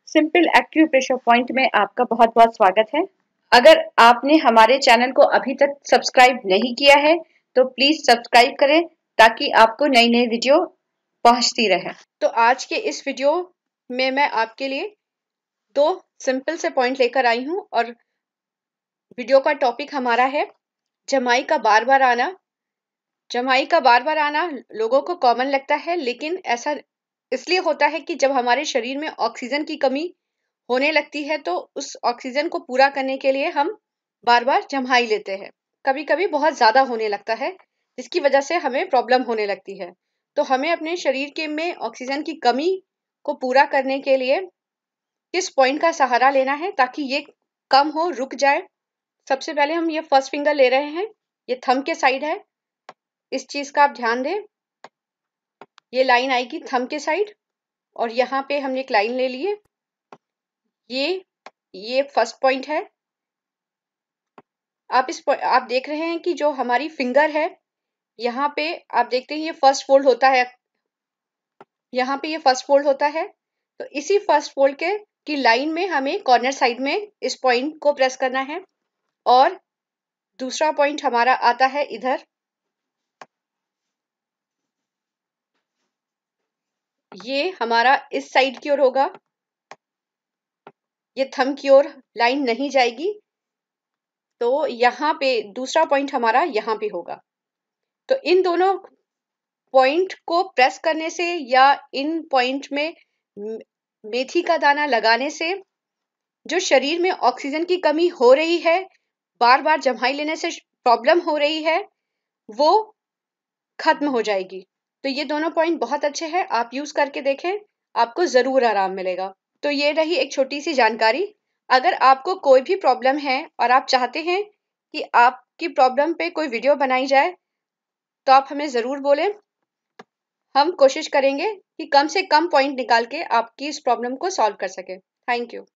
Simple acupressure point में आपका बहुत बहुत स्वागत है। अगर आपने हमारे चैनल को अभी तक सब्सक्राइब नहीं किया है तो प्लीज सब्सक्राइब करें ताकि आपको नई नई वीडियो पहुंचती रहे। तो आज के इस वीडियो में मैं आपके लिए दो सिंपल से पॉइंट लेकर आई हूं और वीडियो का टॉपिक हमारा है जमाई का बार बार आना। जमाई का बार बार आना लोगों को कॉमन लगता है, लेकिन ऐसा इसलिए होता है कि जब हमारे शरीर में ऑक्सीजन की कमी होने लगती है तो उस ऑक्सीजन को पूरा करने के लिए हम बार बार जम्हाई लेते हैं। कभी कभी बहुत ज्यादा होने लगता है जिसकी वजह से हमें प्रॉब्लम होने लगती है। तो हमें अपने शरीर के में ऑक्सीजन की कमी को पूरा करने के लिए किस पॉइंट का सहारा लेना है ताकि ये कम हो, रुक जाए। सबसे पहले हम ये फर्स्ट फिंगर ले रहे हैं, ये थंब के साइड है। इस चीज का आप ध्यान दें, ये लाइन आएगी थंब के साइड और यहाँ पे हमने एक लाइन ले लिए। ये फर्स्ट पॉइंट है। आप देख रहे हैं कि जो हमारी फिंगर है यहाँ पे आप देखते हैं ये फर्स्ट फोल्ड होता है। यहाँ पे ये फर्स्ट फोल्ड होता है, तो इसी फर्स्ट फोल्ड के की लाइन में हमें कॉर्नर साइड में इस पॉइंट को प्रेस करना है। और दूसरा पॉइंट हमारा आता है इधर, ये हमारा इस साइड की ओर होगा। ये थंब की ओर लाइन नहीं जाएगी, तो यहाँ पे दूसरा पॉइंट हमारा यहाँ पे होगा। तो इन दोनों पॉइंट को प्रेस करने से या इन पॉइंट में मेथी का दाना लगाने से जो शरीर में ऑक्सीजन की कमी हो रही है, बार बार जम्हाई लेने से प्रॉब्लम हो रही है, वो खत्म हो जाएगी। तो ये दोनों पॉइंट बहुत अच्छे हैं, आप यूज करके देखें, आपको जरूर आराम मिलेगा। तो ये रही एक छोटी सी जानकारी। अगर आपको कोई भी प्रॉब्लम है और आप चाहते हैं कि आपकी प्रॉब्लम पे कोई वीडियो बनाई जाए तो आप हमें जरूर बोलें। हम कोशिश करेंगे कि कम से कम पॉइंट निकाल के आपकी इस प्रॉब्लम को सॉल्व कर सके। Thank you.